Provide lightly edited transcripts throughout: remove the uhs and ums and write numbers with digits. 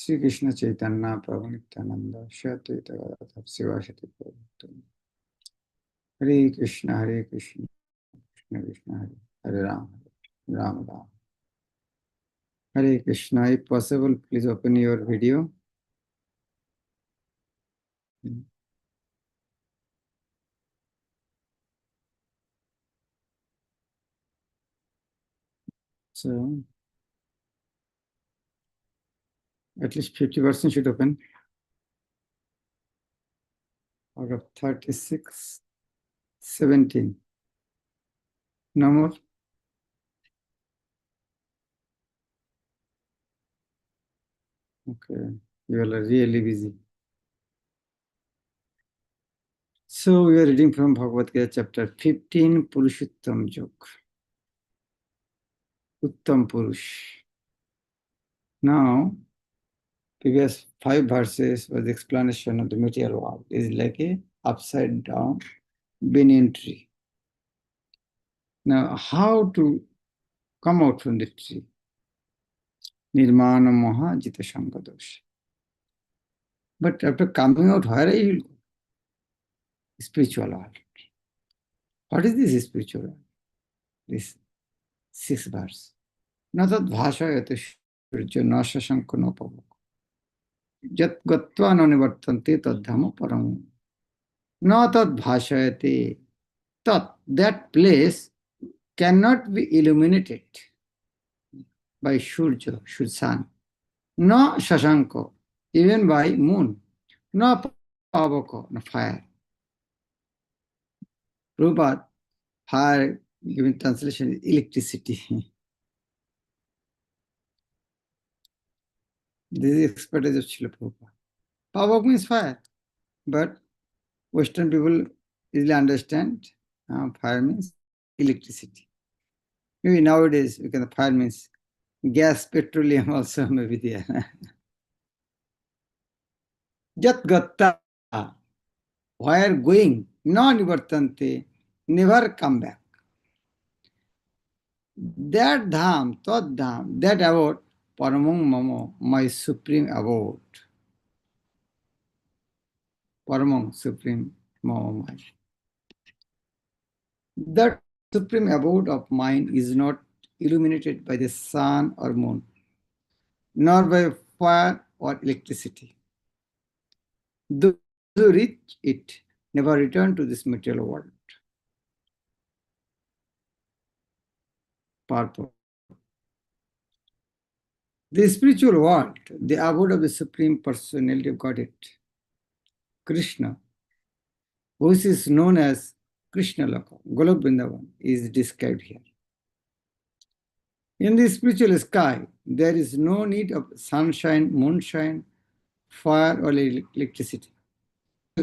Sri Krishna Chaitanya Prabhu Nityananda Shri Advaita Gadadhar Sivasati Prabhu. Hare Krishna Krishna Krishna Hare Hare Ram Ram Ram. Hare Krishna. If possible, please open your video. So, at least 50% should open. Out of 36, 17. No more? Okay, you all are really busy. So, we are reading from Bhagavad Gita chapter 15, Purushottam Yoga. Uttam Purush. Now, previous 5 verses was the explanation of the material world. It is like a upside down banyan tree. Now, how to come out from the tree? Nirmana Moha Jita Shangadosh. But after coming out, where are you? Spiritual world. What is this spiritual world? This 6th verse. Natat bhashayate shurjo nashasanko nopavoko. Jat gatva nanivartante tadhama paramo. Natat bhashayate. That place cannot be illuminated by Surya, sun, no Shashanko, even by moon, no Pavako, no fire. Prabhupada, fire, given translation is electricity. This is expertise of Srila Prabhupada. Pavak means fire, but Western people easily understand fire means electricity. Maybe nowadays, because fire means gas, petroleum also may be there. Jat gatta, where going, non-nivartante, never come back. That dham, tad dham, that abode, paramong mamo, my supreme abode. Paramong, supreme mamo, my. That supreme abode of mine is not illuminated by the sun or moon, nor by fire or electricity. Those who reach it never return to this material world. Part-2. The spiritual world, the abode of the Supreme Personality of Godhead, Krishna, which is known as Krishna Loka, Golok Vrindavan, is described here. In the spiritual sky, there is no need of sunshine, moonshine, fire, or electricity.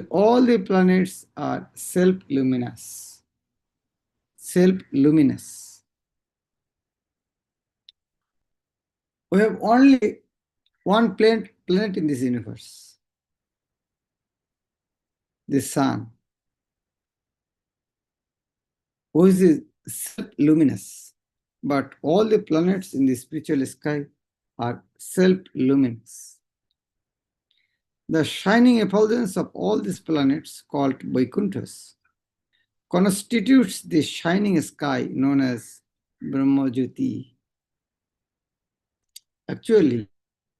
All the planets are self-luminous. Self-luminous. We have only one planet in this universe, the sun, which is self-luminous. But all the planets in the spiritual sky are self-luminous. The shining effulgence of all these planets, called Vaikunthas, constitutes the shining sky known as Brahmajyoti. Actually,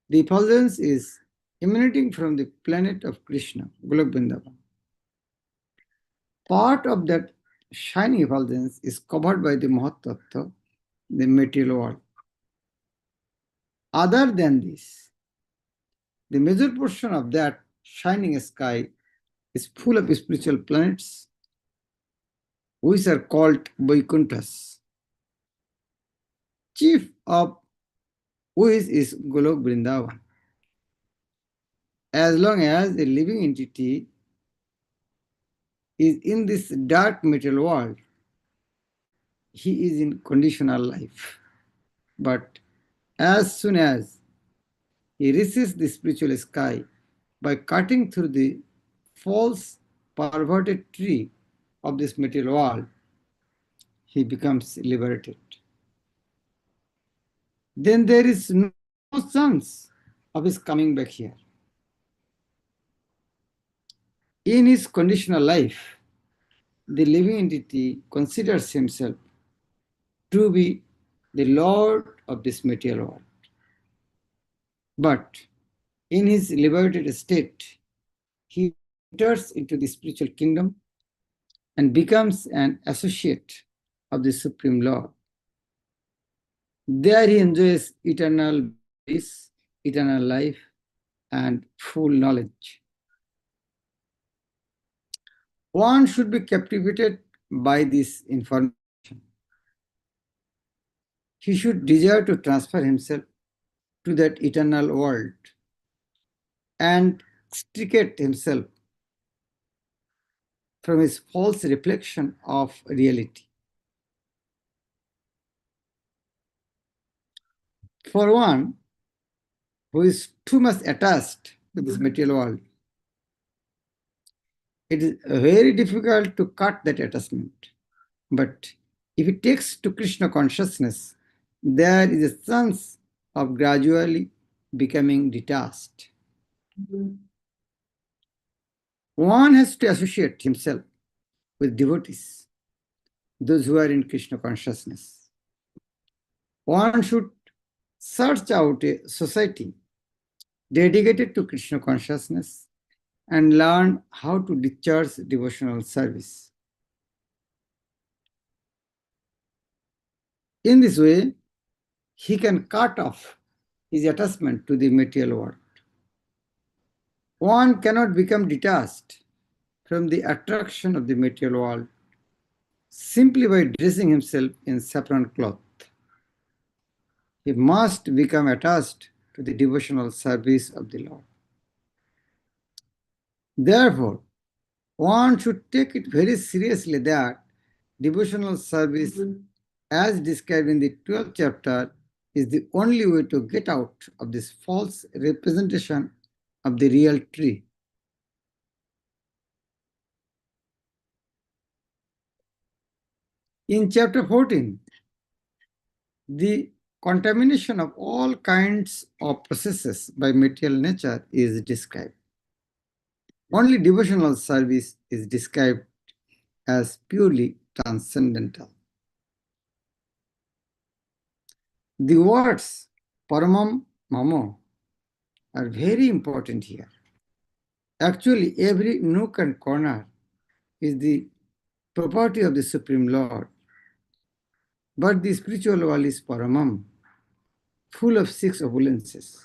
the effulgence is emanating from the planet of Krishna, Golok Vrindavan. Part of that shining effulgence is covered by the Mahatattva, the material world. Other than this, the major portion of that shining sky is full of spiritual planets, which are called Vaikunthas, chief of which is Golok Vrindavan. As long as a living entity is in this dark material world, he is in conditional life. But as soon as he reaches the spiritual sky by cutting through the false perverted tree of this material world, he becomes liberated. Then there is no chance of his coming back here. In his conditional life, the living entity considers himself to be the Lord of this material world. But in his liberated state, he enters into the spiritual kingdom and becomes an associate of the Supreme Lord. There he enjoys eternal bliss, eternal life, and full knowledge. One should be captivated by this information. He should desire to transfer himself to that eternal world and extricate himself from his false reflection of reality. For one who is too much attached to this material world, it is very difficult to cut that attachment. But if it takes to Krishna consciousness, there is a chance of gradually becoming detached. One has to associate himself with devotees, those who are in Krishna consciousness. One should search out a society dedicated to Krishna consciousness and learn how to discharge devotional service. In this way, he can cut off his attachment to the material world. One cannot become detached from the attraction of the material world simply by dressing himself in saffron cloth. He must become attached to the devotional service of the Lord. Therefore, one should take it very seriously that devotional service, as described in the 12th chapter, is the only way to get out of this false representation of the real tree. In chapter 14, the contamination of all kinds of processes by material nature is described. Only devotional service is described as purely transcendental. The words paramam mamo are very important here. Actually, every nook and corner is the property of the Supreme Lord. But the spiritual world is paramam, full of six opulences.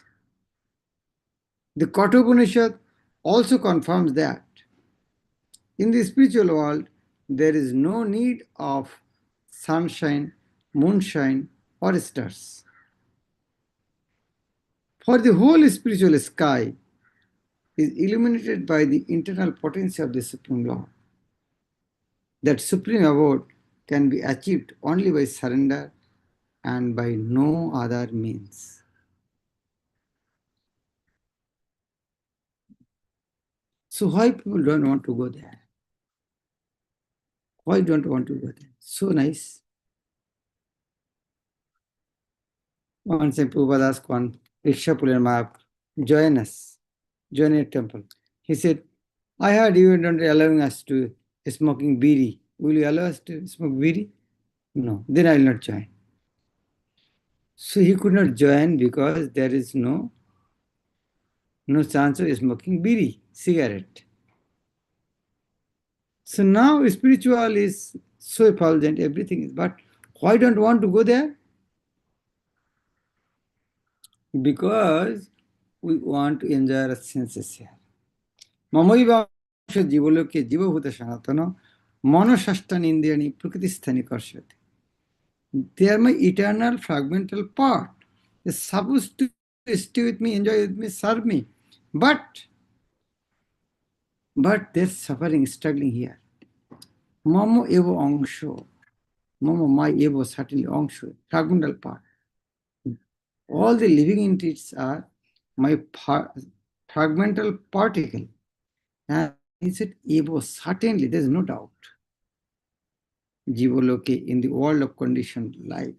The Kathopanishad also confirms that in the spiritual world, there is no need of sunshine, moonshine, or stars. For the whole spiritual sky is illuminated by the internal potency of the Supreme Lord. That supreme abode can be achieved only by surrender and by no other means. So why people don't want to go there? Why don't want to go there? So nice. One time Prabhupada asked one rickshaw puller map, join us, join a temple. He said, I heard you are not allowing us to smoking bidi. Will you allow us to smoke bidi? No, then I will not join. So he could not join because there is no chance of smoking bidi, cigarette. So now spiritual is so effulgent, everything is, but why don't want to go there? Because we want to enjoy our senses here. Mamaiva jivaloke jivabhuta sanatana manashastan indriyani prakritisthani karsyate. They are my eternal fragmental part. They're supposed to stay with me, enjoy with me, serve me. But they're suffering, struggling here. Mamo evo angsho. Mamo my evo certainly angsho, fragmental part. All the living entities are my fragmental particle. And he said, evo, certainly, there's no doubt. Jivaloke, in the world of conditioned life.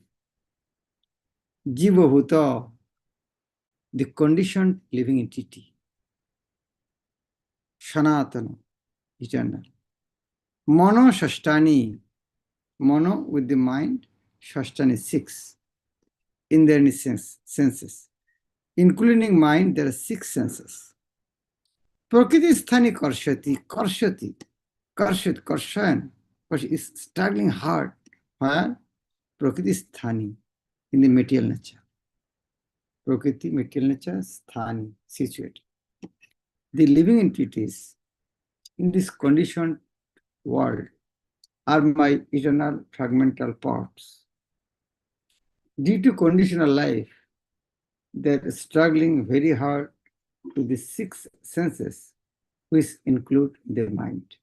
Jiva Bhuta, the conditioned living entity, Sanatana, eternal. Mono Shashtani, mono with the mind, Shashtani 6, in their senses. Including mind, there are 6 senses. Prakriti sthani karshati, karshayan, but is struggling hard. Where? Prakriti sthani, in the material nature. Prakriti, material nature, sthani, situated. The living entities in this conditioned world are my eternal fragmental parts. Due to conditional life, they're struggling very hard to the 6 senses, which include the mind.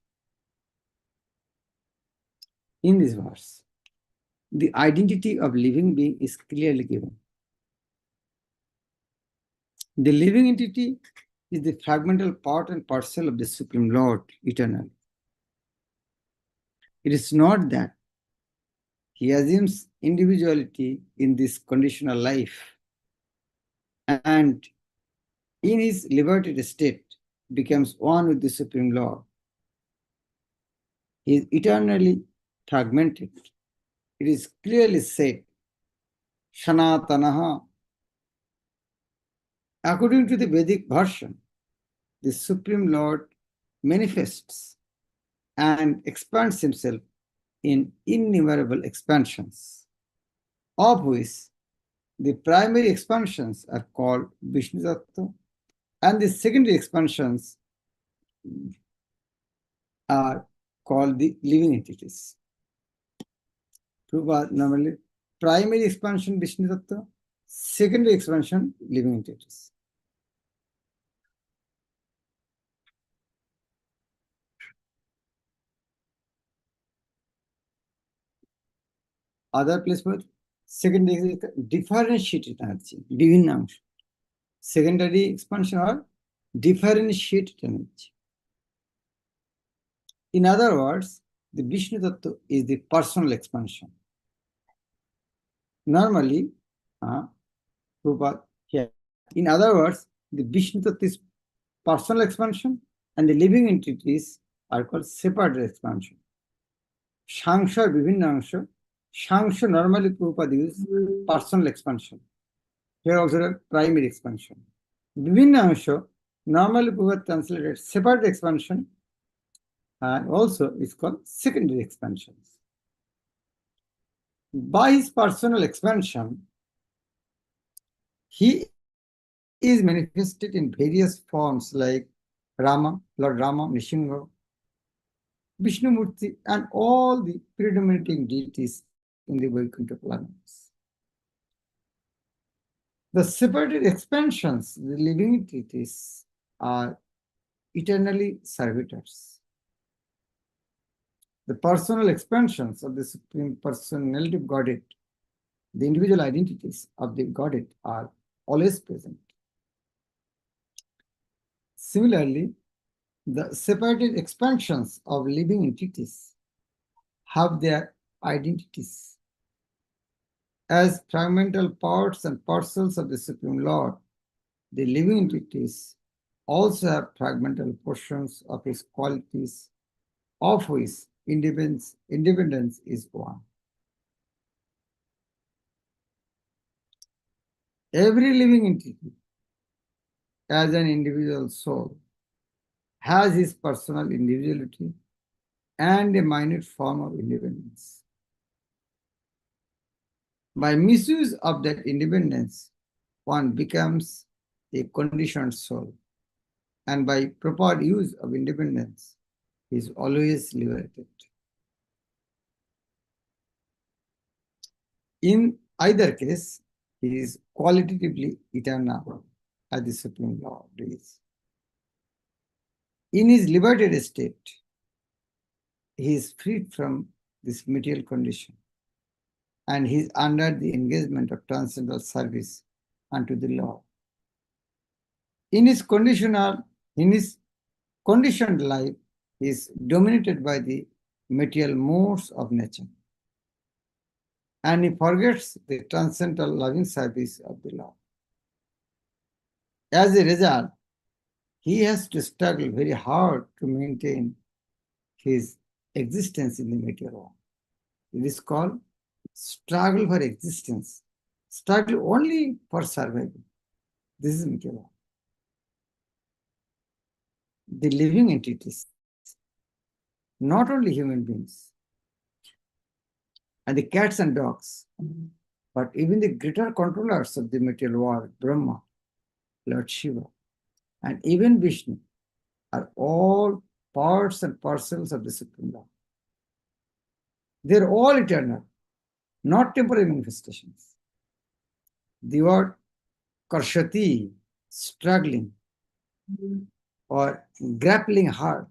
In this verse, the identity of living being is clearly given. The living entity is the fragmental part and parcel of the Supreme Lord, eternal. It is not that he assumes individuality in this conditional life and in his liberated state becomes one with the Supreme Lord. He is eternally fragmented. It is clearly said, Sanatanaha. According to the Vedic version, the Supreme Lord manifests and expands himself in innumerable expansions, of which the primary expansions are called Vishnu Tattva, and the secondary expansions are called the living entities. Normally, primary expansion Vishnu Tattva, secondary expansion living entities. Other place for secondary differentiated energy, divinam. Secondary expansion or differentiated energy. In other words, the Vishnu Tattva is the personal expansion. Normally, in other words, the Vishnu Tattva is personal expansion and the living entities are called separate expansion. Shangsha, Vivinnangsha. Shangsha normally Prabhupada uses personal expansion. Here also primary expansion. Vivinnangsha normally Prabhupada translated separate expansion and also is called secondary expansions. By his personal expansion, he is manifested in various forms like Rama, Lord Rama, Nishinga, Vishnumurti, and all the predominating deities in the Vaikuntha planets. The separated expansions, the living entities, are eternally servitors. The personal expansions of the Supreme Personality of Godhead, the individual identities of the Godhead, are always present. Similarly, the separated expansions of living entities have their identities. As fragmental parts and parcels of the Supreme Lord, the living entities also have fragmental portions of his qualities, of which independence is one. Every living entity, as an individual soul, has his personal individuality and a minute form of independence. By misuse of that independence, one becomes a conditioned soul, and by proper use of independence, he is always liberated. In either case, he is qualitatively eternal, as the Supreme Lord is. In his liberated state, he is freed from this material condition, and he is under the engagement of transcendental service unto the Lord. In his conditioned life, he is dominated by the material modes of nature, and he forgets the transcendental loving service of the Lord. As a result, he has to struggle very hard to maintain his existence in the material world. It is called struggle for existence, struggle only for survival. This is material world. The living entities, not only human beings and the cats and dogs, but even the greater controllers of the material world, Brahma, Lord Shiva, and even Vishnu, are all parts and parcels of the Supreme Lord. They're all eternal, not temporary manifestations. The word karshati, struggling, or grappling hard,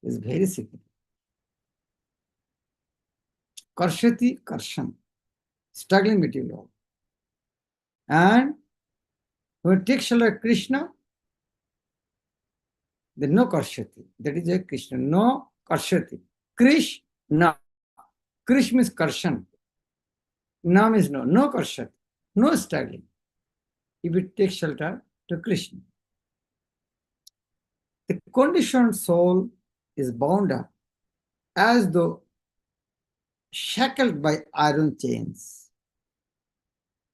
is very significant. Karshati, karshan, struggling material. And when we take shelter of Krishna, there's no karshati. That is a Krishna. No karshati. Krishna. Krish means karshan. Na means no. No karshati. No struggling. If we take shelter to Krishna. The conditioned soul is bound up as though shackled by iron chains.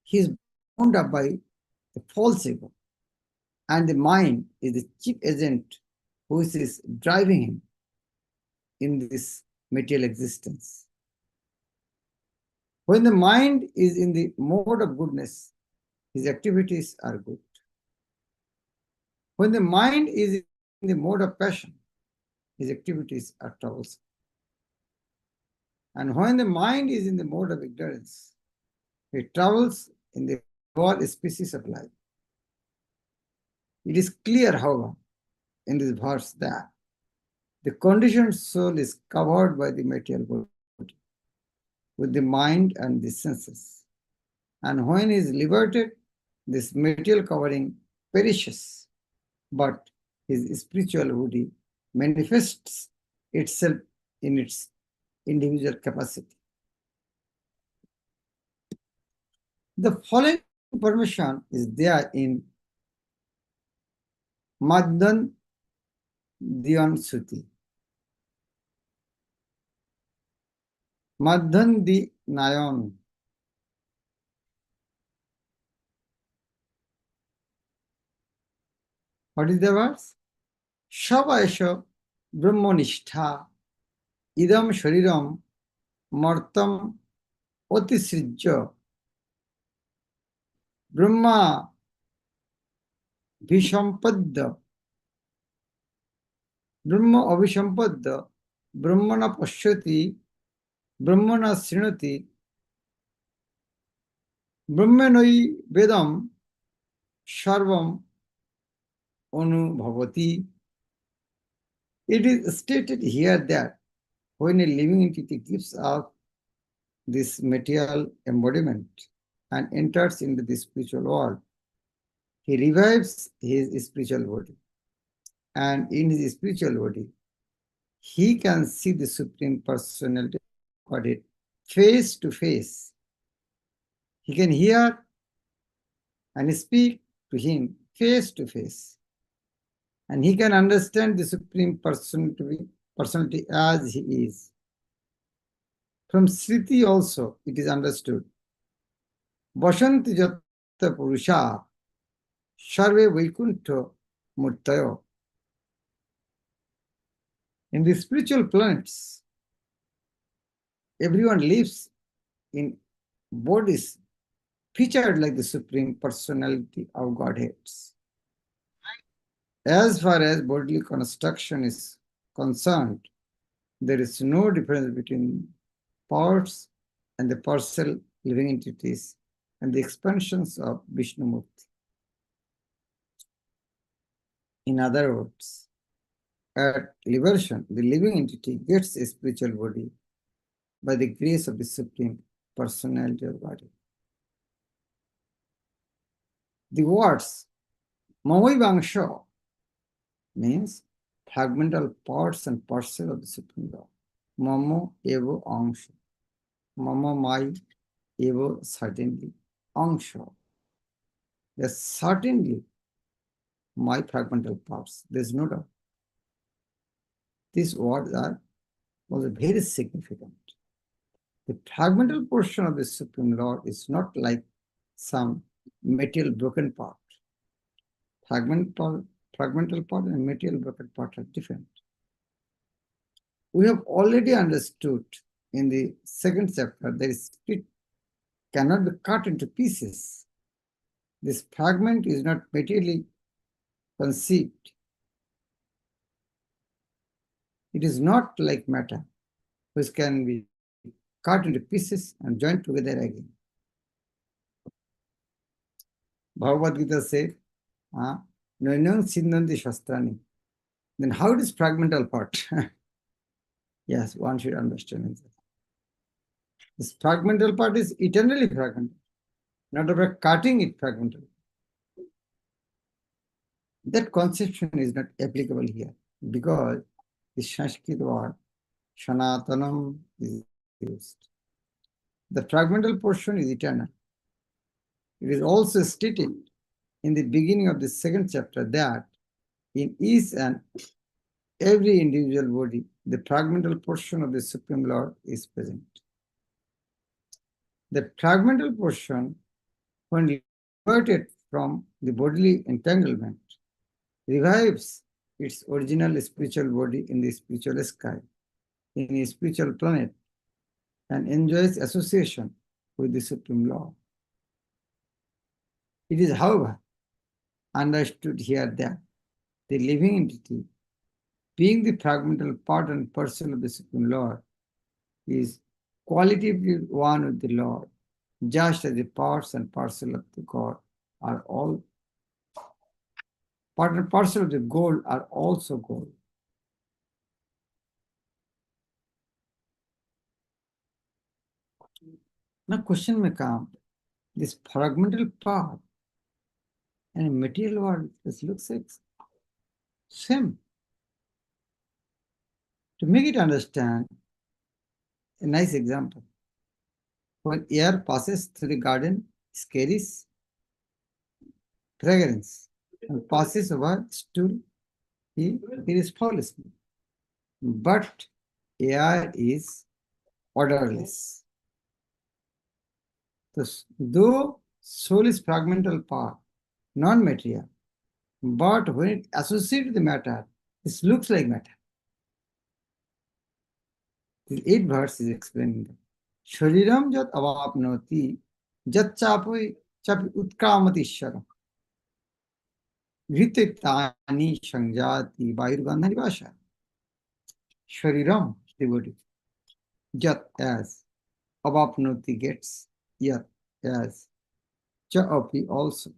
He is bound up by the false ego, and the mind is the chief agent who is driving him in this material existence. When the mind is in the mode of goodness, his activities are good. When the mind is in the mode of passion, his activities are troublesome. And when the mind is in the mode of ignorance, it travels in the whole species of life. It is clear, however, in this verse that the conditioned soul is covered by the material body, with the mind and the senses. And when it is liberated, this material covering perishes, but his spiritual body manifests itself in its individual capacity. The following information is there in Madhan Diyan Suti. Madhan Di Nayan. What is the verse? Shavaesha Brahmanishtha Idam Shariram Martam Otisrijya Brahma Vishampadda Brahma Avishampadda Brahmana Pashyati Brahmana Srinati Brahmanoi Vedam Sarvam Anubhavati. It is stated here that when a living entity gives up this material embodiment and enters into the spiritual world, he revives his spiritual body. And in his spiritual body, he can see the Supreme Personality of Godhead face to face. He can hear and speak to him face to face. And he can understand the Supreme Personality as he is. From Sriti also it is understood. Vashanti Jatta Purusha Sarve Vaikuntha Murtayo. In the spiritual planets, everyone lives in bodies featured like the Supreme Personality of Godhead. As far as bodily construction is concerned, there is no difference between parts and the partial living entities and the expansions of Vishnu Murti. In other words, at liberation, the living entity gets a spiritual body by the grace of the Supreme Personality of Godhead. The words Mamaivangsha means fragmental parts and parcels of the Supreme Lord. Mamo evo angsha. Mama mai evo certainly angsha. Yes, certainly my fragmental parts. There's no doubt. These words are also very significant. The fragmental portion of the Supreme Lord is not like some material broken part. Fragmental part and material broken part are different. We have already understood in the second chapter that spirit cannot be cut into pieces. This fragment is not materially conceived. It is not like matter, which can be cut into pieces and joined together again. Bhagavad Gita said, Noinang Sindhanti Shastrani. Then how it is fragmental part? Yes, one should understand it. This fragmental part is eternally fragmental, not about cutting it fragmental. That conception is not applicable here because the Sanskrit word Shanatanam is used. The fragmental portion is eternal. It is also stated in the beginning of the second chapter that in each and every individual body, the fragmental portion of the Supreme Lord is present. The fragmental portion, when liberated from the bodily entanglement, revives its original spiritual body in the spiritual sky, in a spiritual planet, and enjoys association with the Supreme Lord. It is, however, understood here that the living entity, being the fragmental part and parcel of the Supreme Lord, is qualitatively one with the Lord, just as the parts and parcel of the God are all part and parcel of the gold are also gold. Now question may come, this fragmental part and material world, this looks like same. To make it understand, a nice example. When air passes through the garden, it carries fragrance, and passes over stool, it is foul smell. But air is odorless. Though soul is fragmental part, non-material, but when it associates with the matter, it looks like matter. The 8th verse is explaining that. Shariram jat avapnoti jat chapi utkramati sharam. Grititani shangjati vairugandhani vasha. Shariram, the body. Jat as. Avapnoti gets. Yat as. Chapi also.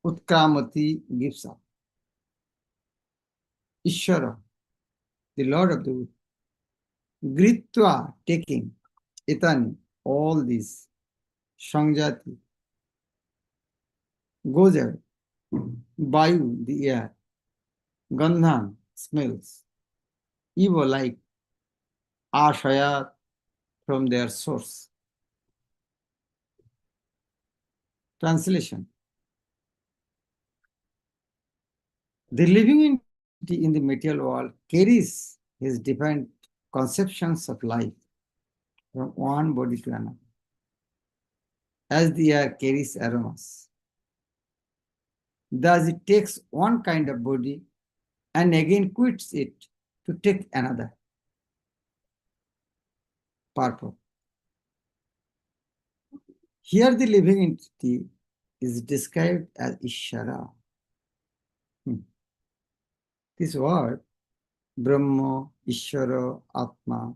Utkramati gives up. Ishara, the Lord of the wood. Gritva, taking. Itani, all these. Shangjati, goes away. Vayu, the air. Gandhan, smells. Evo, like. Ashayat, from their source. Translation. The living entity in the material world carries his different conceptions of life from one body to another, as the air carries aromas. Thus it takes one kind of body and again quits it to take another. Purport. Here the living entity is described as Ishara. This word, Brahma, Ishvara, Atma,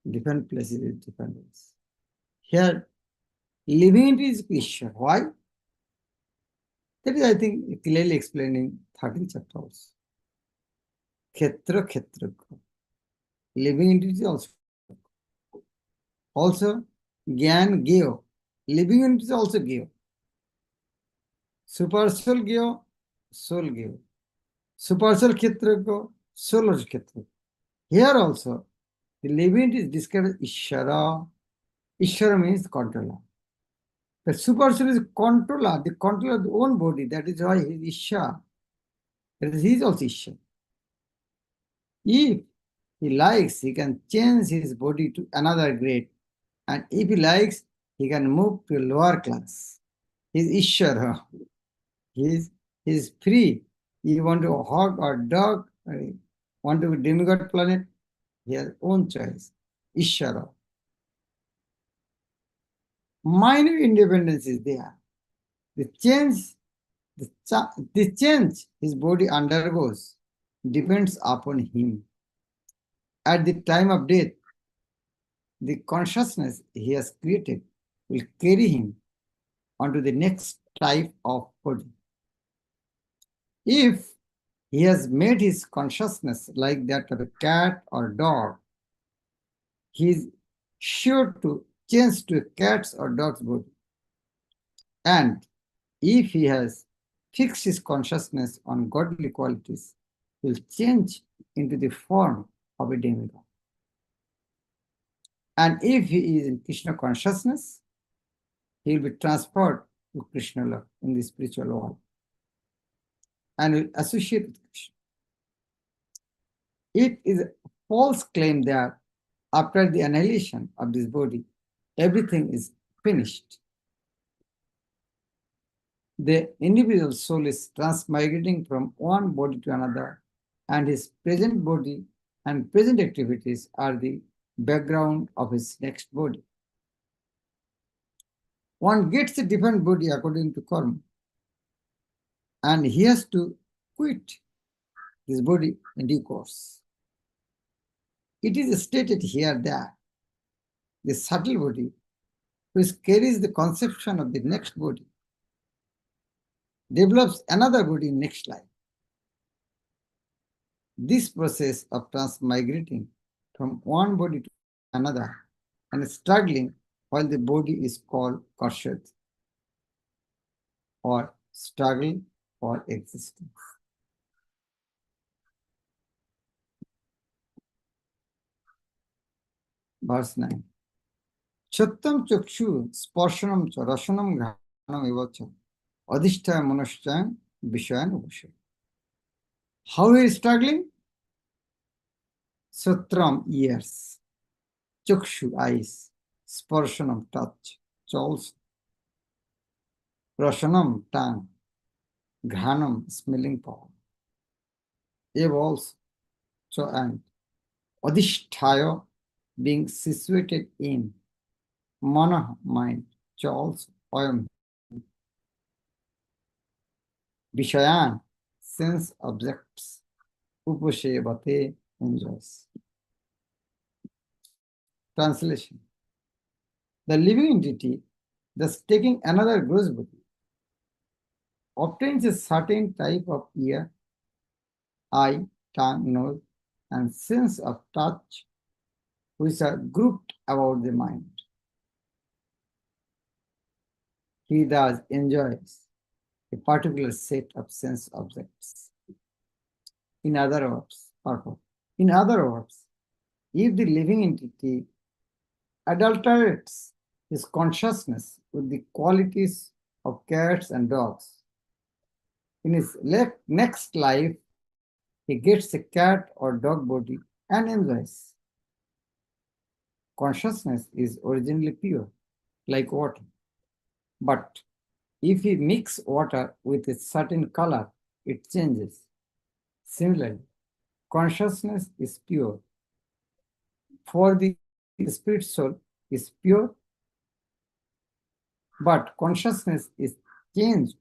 different places with different ways. Here, living entity is Ishvara. Why? That is, I think, clearly explained in 13th chapter also. Khetra, Khetra. Living entity also. Also, Gyan, Gyo. Living entity is also Gyo. Supersol Gyo, Soul Gyo. Supersol Khetra Gyo, Solar Khetra. Here also, the living entity is described as Ishara. Ishara means controller. The super soul is controller, the controller of the own body. That is why he is Isha. That is, he is also Isha. If he likes, he can change his body to another grade. And if he likes, he can move to a lower class. He is Ishvara. He is free. You want to hog or dog, or want to be demigod planet, he has own choice. Ishvara. Minor independence is there. The change his body undergoes depends upon him. At the time of death, the consciousness he has created will carry him onto the next type of body. If he has made his consciousness like that of a cat or dog, he is sure to change to a cat's or dog's body. And if he has fixed his consciousness on godly qualities, he will change into the form of a demigod. And if he is in Krishna consciousness, he will be transferred to Krishna love in the spiritual world and will associate with Krishna. It is a false claim that after the annihilation of this body, everything is finished. The individual soul is transmigrating from one body to another, and his present body and present activities are the background of his next body. One gets a different body according to karma, and he has to quit his body in due course. It is stated here that the subtle body, which carries the conception of the next body, develops another body in next life. This process of transmigrating from one body to another and struggling while the body is called Karshat, or struggle for existence. Verse 9. Chattam chakshu sparshanam cha rasanam ghanam evacha adhisthaya manashchayam vishayan upashay. How he is struggling? Satram, ears, chakshu, eyes, sparshanam, touch, chols, rasanam, tongue, ghanam, smelling power, evolves, so and adhisthaya, being situated in, mana, mind, chols, ayam, vishayan, sense objects, upashevate, enjoys. Translation. The living entity, thus taking another gross body, obtains a certain type of ear, eye, tongue, nose, and sense of touch, which are grouped about the mind. He thus enjoys a particular set of sense objects. In other words, if the living entity adulterates his consciousness with the qualities of cats and dogs, in his next life, he gets a cat or dog body and enjoys. Consciousness is originally pure, like water. But if he mix water with a certain color, it changes. Similarly, consciousness is pure. For the spirit soul is pure, but consciousness is changed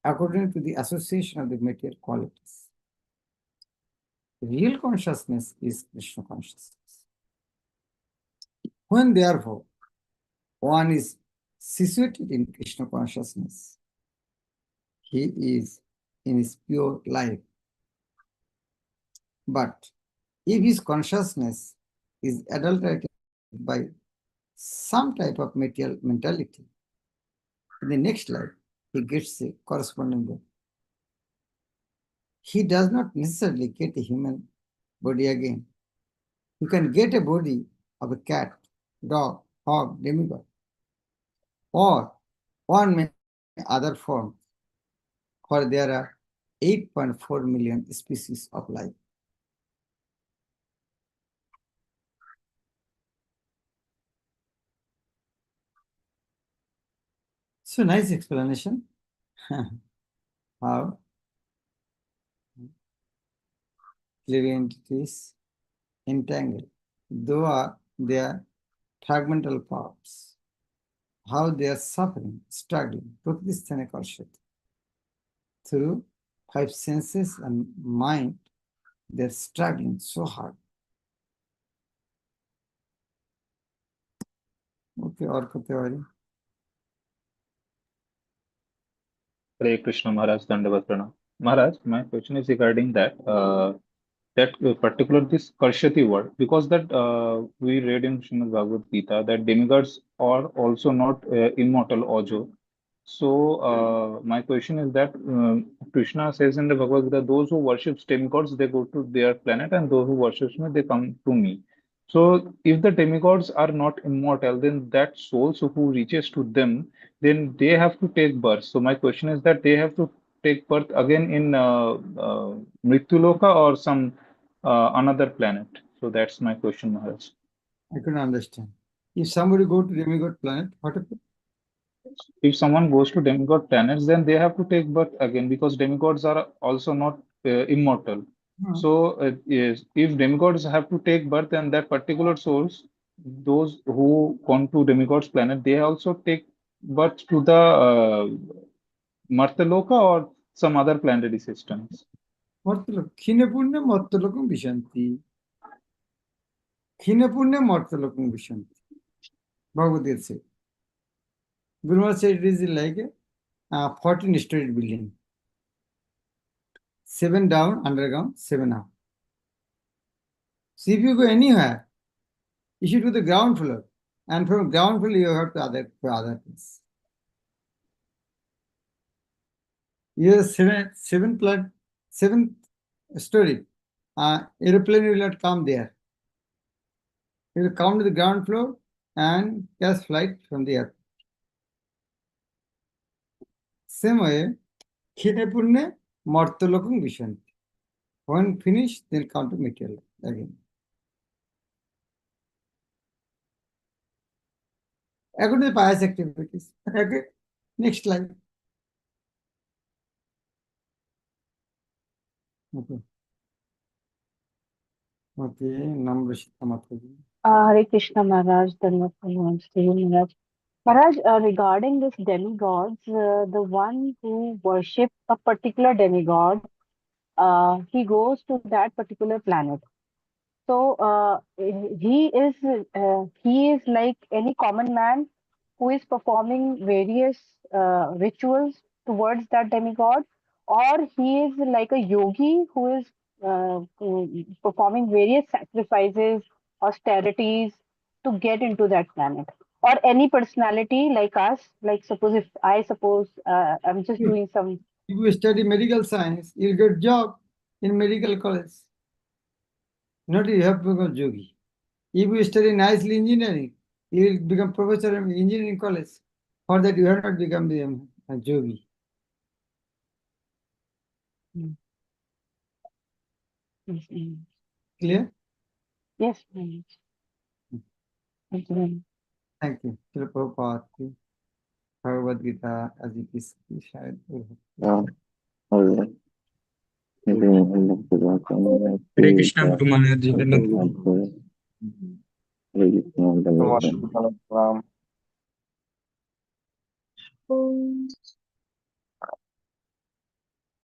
according to the association of the material qualities. Real consciousness is Krishna consciousness. When therefore one is situated in Krishna consciousness, he is in his pure life. But if his consciousness is adulterated by some type of material mentality, in the next life, he gets a corresponding body. He does not necessarily get a human body again. You can get a body of a cat, dog, hog, demigod. Or or many other forms, for there are 8.4 million species of life. So nice explanation. How living entities entangled, though they are fragmental parts, how they are suffering, struggling, through five senses and mind, they're struggling so hard. Okay, or Kotevari. Hare Krishna Maharaj Dandavat Pranam. Maharaj, my question is regarding that particular this Karshati word, because that we read in Srimad Bhagavad Gita that demigods are also not immortal ojo. So my question is that Krishna says in the Bhagavad Gita, those who worship demigods, they go to their planet, and those who worship me, they come to me. So if the demigods are not immortal, then that souls who reaches to them, then they have to take birth. So my question is that they have to take birth again in Mrityuloka or some another planet. So that's my question, Maharaj. I couldn't understand. If somebody go to demigod planet, what if If someone goes to demigod planets, then they have to take birth again because demigods are also not immortal. So, yes, if demigods have to take birth, then that particular souls, those who gone to demigods planet, they also take birth to the Martaloka or some other planetary systems. ক্ষীণে পুণ্যে মর্তলোকং বিশান্তি ক্ষীণে পুণ্যে মর্তলোকং বিশান্তি Bhagavad Gita said. Guru Maharaj said it is like a 14-story building. 7 down, underground, 7 up. So if you go anywhere, you should go to the ground floor. And from ground floor, you have to other place. You have seventh story. Aeroplane will not come there. It will come to the ground floor and catch flight from the airport. Same way, Khine Punne Mortolokung Vishanti. When finished, they'll come to material again. According to the pious activities. Okay. Next slide. Okay. Okay. Namrashita Mataji. Hare Krishna Maharaj, Dhanvat Pranam, Maharaj. Maharaj, regarding this demigods, the one who worship a particular demigod, he goes to that particular planet. So he is like any common man who is performing various rituals towards that demigod, or he is like a yogi who is performing various sacrifices, austerities to get into that planet, or any personality like us. Like suppose if I suppose I'm just doing some. If you study medical science, you'll get job in medical college. Not you have to become yogi. If you study nicely engineering, you will become professor in engineering college. For that, you have not become a yogi. Yes, Clear? yes, Maharaj. Thank you very much. Thank you. Srila Prabhupada ki Bhagavad Gita as it is shared. Hare Krishna Guru Maharaj. Namaskar.